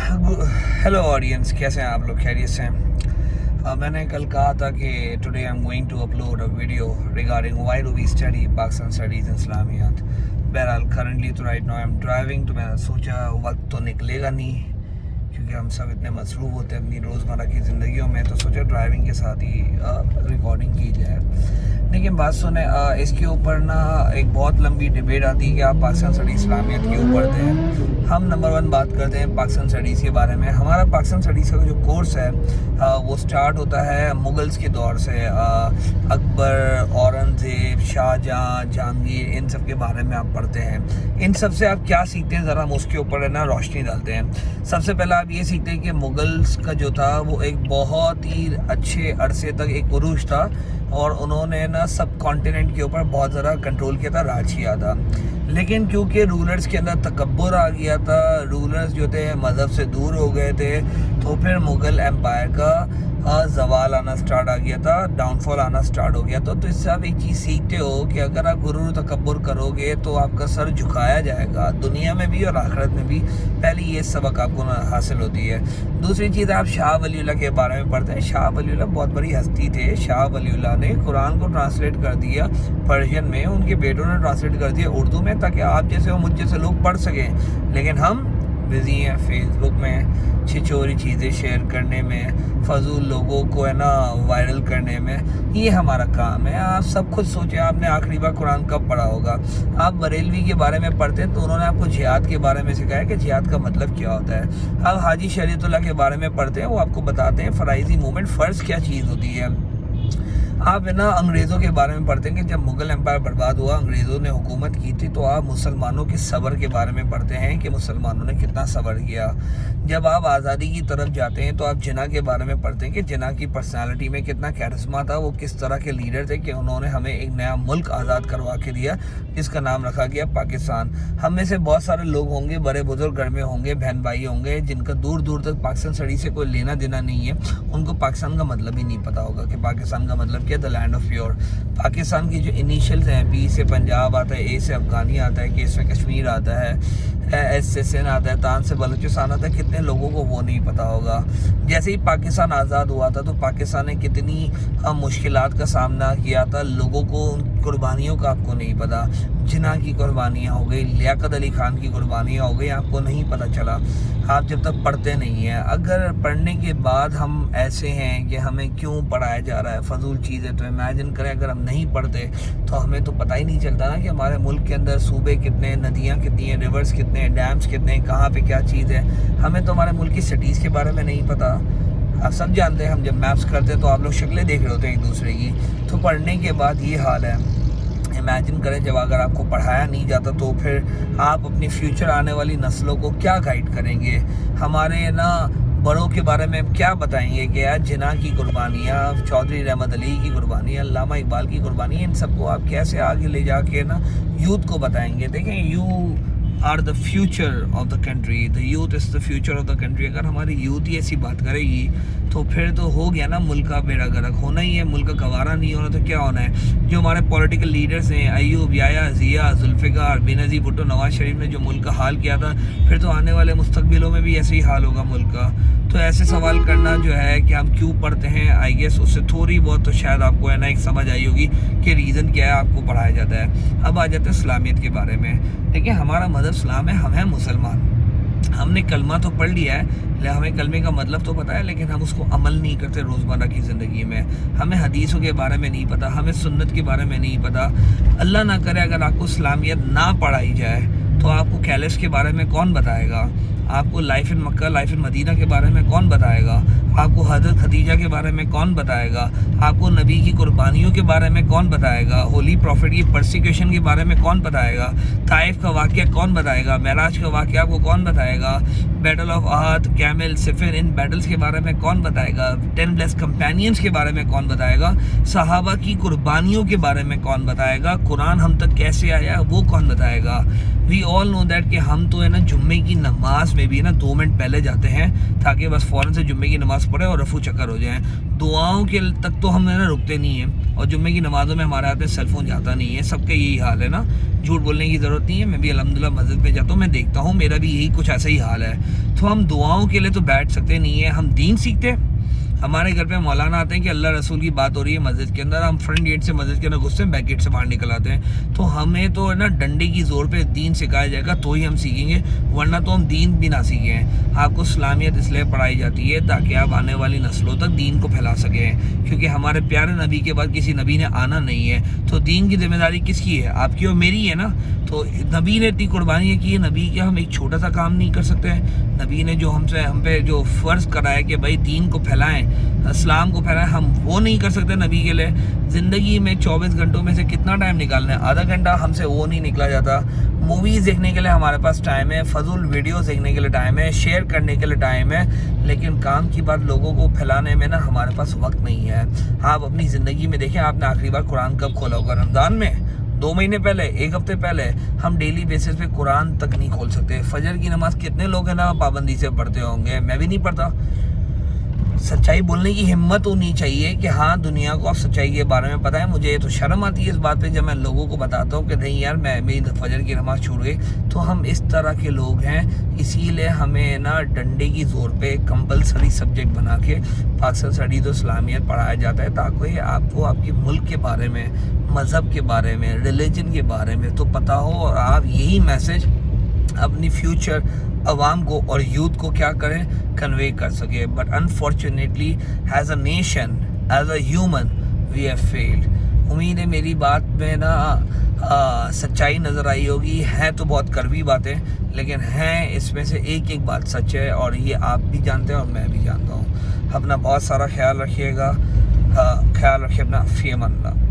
Hello audience, कैसे हैं आप लोग? खैरियत से हैं? मैंने कल कहा था कि today I am going to upload a video regarding why do we study Pakistan studies इस्लामियात। बहरहाल करंटली तो right now I am driving, तो मैंने सोचा वक्त तो निकलेगा नहीं क्योंकि हम सब इतने मसरूफ़ होते हैं अपनी रोज़मर्रा की ज़िंदगियों में, तो सोचा ड्राइविंग के साथ ही रिकॉर्डिंग की जाए। लेकिन बात सुने, इसके ऊपर ना एक बहुत लंबी डिबेट आती है कि आप पाकिस्तान स्टडी इस्लामियत क्यों पढ़ते हैं। हम नंबर वन बात करते हैं पाकिस्तान स्टडीज़ के बारे में। हमारा पाकिस्तान स्टडीज़ का जो कोर्स है वो स्टार्ट होता है मुग़ल्स के दौर से। अकबर, औरंगज़ेब, शाहजहाँ, जहांगीर, इन सब के बारे में आप पढ़ते हैं। इन सब से आप क्या सीखते हैं, ज़रा हम उसके ऊपर है ना रोशनी डालते हैं। सबसे पहले आप ये सीखते हैं कि मुग़ल्स का जो था वो एक बहुत ही अच्छे अरसे तक एक उरूज था और उन्होंने ना सब कॉन्टिनेंट के ऊपर बहुत ज़्यादा कंट्रोल किया था, राज किया था। लेकिन क्योंकि रूलर्स के अंदर तकब्बुर आ गया था, रूलर्स जो थे मज़हब से दूर हो गए थे, तो फिर मुग़ल एम्पायर का ज़वाल आना स्टार्ट आ गया था, डाउनफॉल आना स्टार्ट हो गया। तो इससे आप एक चीज़ सीखते हो कि अगर आप गुरूर तकब्बुर करोगे तो आपका सर झुकाया जाएगा, दुनिया में भी और आखिरत में भी। पहले ये सबक आपको हासिल होती है। दूसरी चीज़, आप शाह वलीउल्लाह के बारे में पढ़ते हैं। शाह वलीउल्लाह बहुत बड़ी हस्ती थे। शाह वलीउल्लाह ने कुरान को ट्रांसलेट कर दिया पर्शियन में, उनके बेटों ने ट्रांसलेट कर दिया उर्दू में, ताकि आप जैसे और मुझ जैसे लोग पढ़ सकें। लेकिन हम बिज़ी हैं फेसबुक में छिछोरी चीज़ें शेयर करने में, फजूल लोगों को है ना वायरल करने में। ये हमारा काम है। आप सब खुद सोचें, आपने आखिरी बार कुरान कब पढ़ा होगा? आप बरेलवी के बारे में पढ़ते हैं तो उन्होंने आपको जिहाद के बारे में सिखाया कि जिहाद का मतलब क्या होता है। आप हाजी शरीयतुल्लाह के बारे में पढ़ते हैं, वो आपको बताते हैं फ़राइज़ी मूवमेंट, फ़र्ज़ क्या चीज़ होती है। आप है ना अंग्रेज़ों के बारे में पढ़ते हैं कि जब मुग़ल एम्पायर बर्बाद हुआ, अंग्रेज़ों ने हुकूमत की थी, तो आप मुसलमानों के सब्र के बारे में पढ़ते हैं कि मुसलमानों ने कितना सब्र किया। जब आप आज़ादी की तरफ जाते हैं तो आप जिन्ना के बारे में पढ़ते हैं कि जिन्ना की पर्सनालिटी में कितना कैरिस्मा था, वो किस तरह के लीडर थे कि उन्होंने हमें एक नया मुल्क आज़ाद करवा के दिया जिसका नाम रखा गया पाकिस्तान। हम में से बहुत सारे लोग होंगे, बड़े बुजुर्ग घर में होंगे, बहन भाई होंगे, जिनका दूर दूर तक पाकिस्तान स्टडी से कोई लेना देना नहीं है। उनको पाकिस्तान का मतलब ही नहीं पता होगा कि पाकिस्तान का मतलब क्या, the land of pure. Pakistan की जो इनिशियल्स हैं, बी से पंजाब आता है, ए से अफगानी आता है, के से कश्मीर आता है, एस से सिंध आता है, तान से बलूचिस्तान आता है। कितने लोगों को वो नहीं पता होगा। जैसे ही पाकिस्तान आज़ाद हुआ था तो पाकिस्तान ने कितनी मुश्किलात का सामना किया था, लोगों को उन कुर्बानियों का आपको नहीं पता। जिन्ना की कुर्बानियाँ हो गई, लियाकत अली खान की कुर्बानियाँ हो गई, आपको नहीं पता चला, आप जब तक पढ़ते नहीं हैं। अगर पढ़ने के बाद हम ऐसे हैं कि हमें क्यों पढ़ाया जा रहा है फजूल चीज़ें, तो इमेजिन करें अगर हम नहीं पढ़ते तो हमें तो पता ही नहीं चलता ना कि हमारे मुल्क के अंदर सूबे कितने, नदियाँ कितनी हैं, रिवर्स कितने हैं, डैम्स कितने हैं, कहाँ पे क्या चीज़ है। हमें तो हमारे मुल्क की सिटीज़ के बारे में नहीं पता। आप सब जानते हैं, हम जब मैप्स करते हैं तो आप लोग शक्लें देख रहे होते हैं एक दूसरे की। तो पढ़ने के बाद ये हाल है। इमेजिन करें जब अगर आपको पढ़ाया नहीं जाता तो फिर आप अपनी फ्यूचर आने वाली नस्लों को क्या गाइड करेंगे? हमारे ना बड़ों के बारे में क्या बताएंगे कि यार जिन्ना की कुर्बानियाँ, चौधरी रहमत अली की कुर्बानियाँ, अल्लामा इकबाल की कुर्बानियाँ, इन सबको आप कैसे आगे ले जाके ना यूथ को बताएंगे? देखें, you are the future of the country, the youth is the future of the country. अगर हमारी यूथ ही ऐसी बात करेगी तो फिर तो हो गया ना मुल्क का बेड़ा गर्क। होना ही है, मुल्क का गवारा नहीं होना तो क्या होना है। जो हमारे पॉलिटिकल लीडर्स हैं, अयूब, याया, ज़िया, जुल्फ़िकार, बेनज़ीर भुट्टो, नवाज़ शरीफ ने जो मुल्क का हाल किया था, फिर तो आने वाले मुस्तकबिलों में भी ऐसे ही हाल होगा मुल्क का। तो ऐसे सवाल करना जो है कि हम क्यों पढ़ते हैं, आई गेस उससे थोड़ी बहुत तो शायद आपको है ना एक समझ आई होगी कि रीज़न क्या है आपको पढ़ाया जाता है। अब आ जाते हैं इस्लामियत के बारे में। देखिए, हमारा मज़हब इस्लाम है, हम हैं मुसलमान। हमने कलमा तो पढ़ लिया है, हमें कलमे का मतलब तो पता है, लेकिन हम उसको अमल नहीं करते रोज़मर्रा की ज़िंदगी में। हमें हदीसों के बारे में नहीं पता, हमें सुन्नत के बारे में नहीं पता। अल्लाह ना करे अगर आपको इस्लामियत ना पढ़ाई जाए तो आपको कैलिस के बारे में कौन बताएगा? आपको लाइफ इन मक्का, लाइफ इन मदीना के बारे में कौन बताएगा? आपको हज़रत खदीजा के बारे में कौन बताएगा? आपको नबी की कुर्बानियों के बारे में कौन बताएगा? होली प्रॉफिट की परसिक्यूशन के बारे में कौन बताएगा? ताइफ का वाक़या कौन बताएगा? मेराज का वाक़या आपको कौन बताएगा? Battle of Uhud, Camel, Siffin, इन बैटल्स के बारे में कौन बताएगा? 10 ब्लेस्ड कंपेनियंस के बारे में कौन बताएगा? सहाबा की कुर्बानियों के बारे में कौन बताएगा? कुरान हम तक कैसे आया वो कौन बताएगा? वी ऑल नो दैट कि हम तो है ना जुम्मे की नमाज میں بھی نا 2 منٹ پہلے جاتے ہیں تاکہ بس فوراً سے جمعے کی نماز پڑھے اور رفو چکر ہو جائیں. دعاؤں کے تک تو ہم نا رکتے نہیں ہیں, اور جمعے کی نمازوں میں ہمارے ہاتھ میں سیل فون جاتا نہیں ہے. سب کا یہی حال ہے نا, جھوٹ بولنے کی ضرورت نہیں ہے. میں بھی الحمدللہ مسجد میں جاتا ہوں, میں دیکھتا ہوں میرا بھی یہی کچھ ایسا ہی حال ہے. تو ہم دعاؤں کے لیے تو بیٹھ سکتے نہیں ہیں, ہم دین سیکھتے. ہمارے گھر پہ مولانا آتے ہیں کہ اللہ رسول کی بات ہو رہی ہے مسجد کے اندر, ہم فرنٹ گیٹ سے مسجد کے اندر گھستے ہیں, بیک گیٹ سے باہر نکل آتے ہیں. تو ہمیں تو ہے نا ڈنڈے کی زور پہ دین سکھایا جائے گا تو ہی ہم سیکھیں گے, ورنہ تو ہم دین بھی نہ سیکھیں ہیں. آپ کو اسلامیت اس لیے پڑھائی جاتی ہے تاکہ آپ آنے والی نسلوں تک دین کو پھیلا سکیں, کیونکہ ہمارے پیارے نبی کے بعد کسی نبی نے آنا نہیں ہے. تو دین کی ذمہ داری کس کی ہے؟ آپ کی اور میری ہے نا. تو نبی نے اتنی قربانی کی ہے, نبی کے ہم ایک چھوٹا سا کام نہیں کر سکتے ہیں. نبی نے جو ہم پہ جو فرض کرا ہے کہ بھائی دین کو پھیلائیں, اسلام کو پھیلائیں, ہم وہ نہیں کر سکتے نبی کے لیے. زندگی میں 24 گھنٹوں میں سے کتنا ٹائم نکالنا ہے؟ آدھا گھنٹہ ہم سے وہ نہیں نکلا جاتا. موویز دیکھنے کے لیے ہمارے پاس ٹائم ہے, فضول ویڈیوز دیکھنے کے لیے ٹائم ہے, شیئر کرنے کے لیے ٹائم ہے, لیکن کام کی بات لوگوں کو پھیلانے میں نا ہمارے پاس وقت نہیں ہے. آپ اپنی زندگی میں دیکھیں, آپ نے آخری بار قرآن کب کھولا ہوگا؟ رمضان میں, 2 مہینے پہلے, 1 ہفتے پہلے. ہم ڈیلی بیسس پہ قرآن تک نہیں کھول سکتے. فجر کی نماز کتنے لوگ ہیں نا پابندی سے پڑھتے ہوں گے؟ میں بھی نہیں پڑھتا. سچائی بولنے کی ہمت ہونی چاہیے کہ ہاں دنیا کو اب سچائی کے بارے میں پتہ ہے. مجھے تو شرم آتی ہے اس بات پہ جب میں لوگوں کو بتاتا ہوں کہ نہیں یار میری فجر کی نماز چھوٹ گئی. تو ہم اس طرح کے لوگ ہیں, اسی لیے ہمیں نا ڈنڈے کی زور پہ کمپلسری سبجیکٹ بنا کے پاکستان اسٹڈیز و اسلامیت پڑھایا جاتا ہے, تاکہ آپ کو آپ کے ملک کے بارے میں, مذہب کے بارے میں, ریلیجن کے بارے میں تو پتہ ہو, اور آپ یہی میسج اپنی فیوچر عوام کو اور یوتھ کو کیا کریں, کنوے کر سکے. But unfortunately as a nation, as a human, we have failed. امید ہے میری بات میں نا سچائی نظر آئی ہوگی. ہیں تو بہت کڑوی باتیں, لیکن ہیں اس میں سے ایک بات سچ ہے, اور یہ آپ بھی جانتے ہیں اور میں بھی جانتا ہوں. اپنا بہت سارا خیال رکھیے گا, خیال رکھیے اپنا. فی امان اللہ.